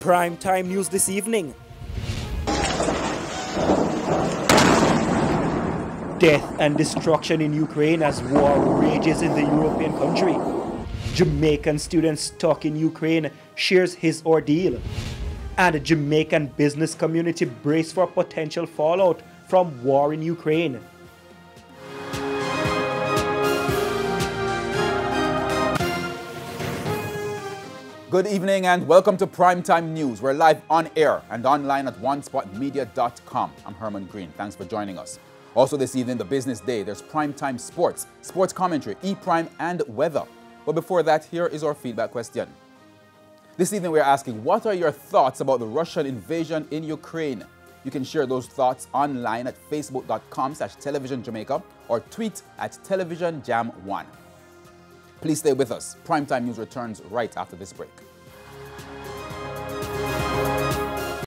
Primetime news this evening. Death and destruction in Ukraine as war rages in the European country. Jamaican student stuck in Ukraine shares his ordeal. And Jamaican business community brace for potential fallout from war in Ukraine. Good evening and welcome to Primetime News. We're live on air and online at onespotmedia.com. I'm Herman Green. Thanks for joining us. Also this evening, the business day, there's Primetime Sports, sports commentary, E-Prime and weather. But before that, here is our feedback question. This evening we're asking, what are your thoughts about the Russian invasion in Ukraine? You can share those thoughts online at facebook.com/televisionjamaica or tweet at televisionjam1. Please stay with us. Primetime News returns right after this break.